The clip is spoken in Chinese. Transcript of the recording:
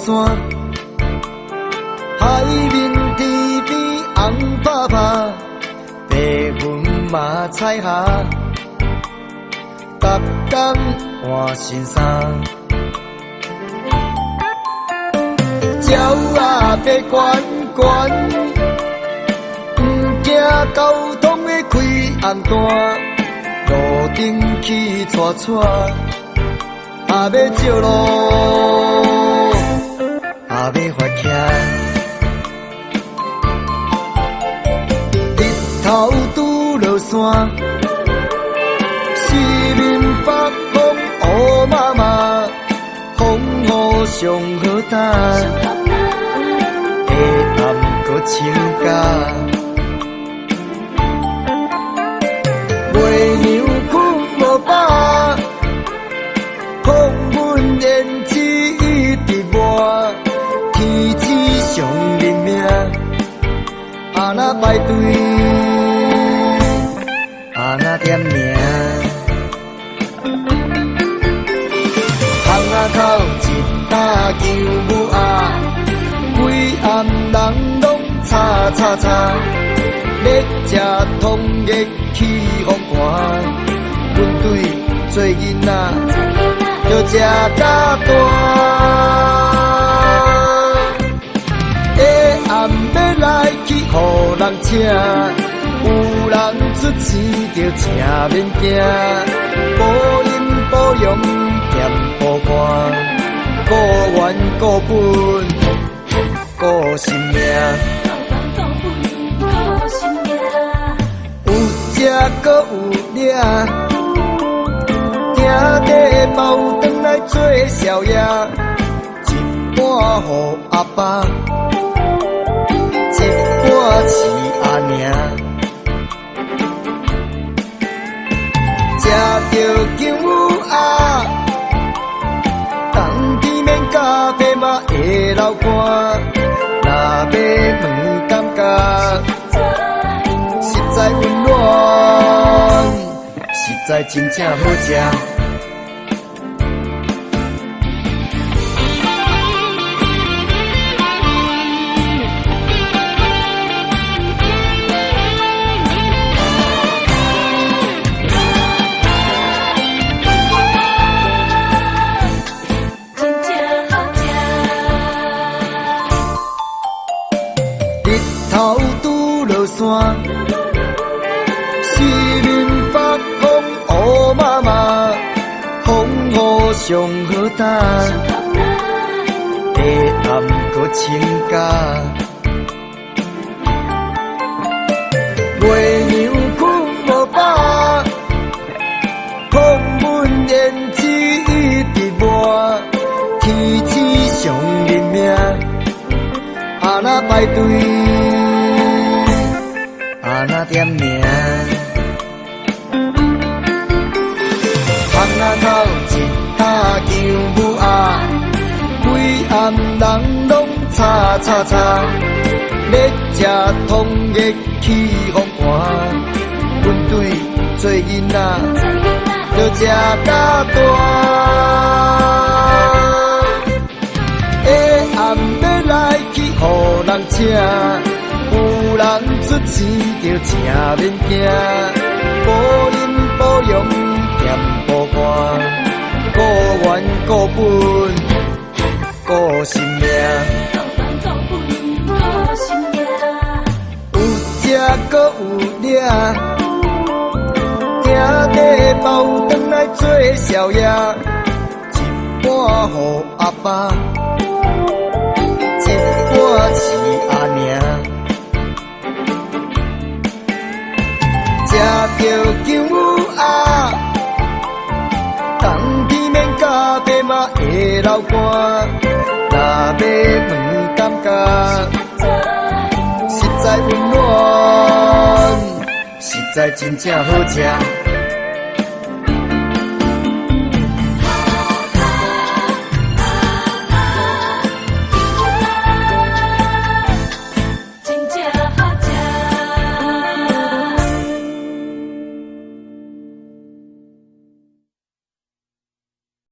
山，海面堤边红拍拍，白云嘛彩霞，逐天换新衫。鸟仔爬悬悬，不惊交通的开红单，路顶去撮撮，也要照路，也要发徛。日头拄落山，四面北风乌麻麻，风雨上好担。下暗搁请假，月娘困无饱，风云胭脂一直抹，天气上认命，啊那排队，啊那点名，巷仔口一搭救母鸭。规暗人拢吵吵吵，要吃通热起风寒。阮队做囡仔，着食甲大。下暗要来去互人请，有人出钱着正免惊。保阴保阳兼保肝，顾源顾本。顾性命，有食搁有领，兄弟包转来做宵夜，一半予阿爸，一半饲阿娘，食着姜母鸭，冬天免咖啡嘛会流汗。若要问感觉，实在温暖，实在真正好食。头拄落山，四面北风乌麻麻，风雨上好担。下暗搁请假，月娘困无饱，风云胭脂一直抹，天气上认命，啊那排队。啊那点名，巷仔口一搭姜母鸭，规暗人拢吵吵吵，要吃通热起风寒。阮队做囡仔，着食甲大。下暗要来去互人请。有人出钱着正免惊，保阴保阳兼保肝，顾源顾本，顾性命。有食搁有领，兄弟包转来做宵夜，一半予阿爸，一半饲阿娘。食着姜母鸭，冬天免咖啡嘛会流汗。若要问感觉，实在温暖，实在真正好食。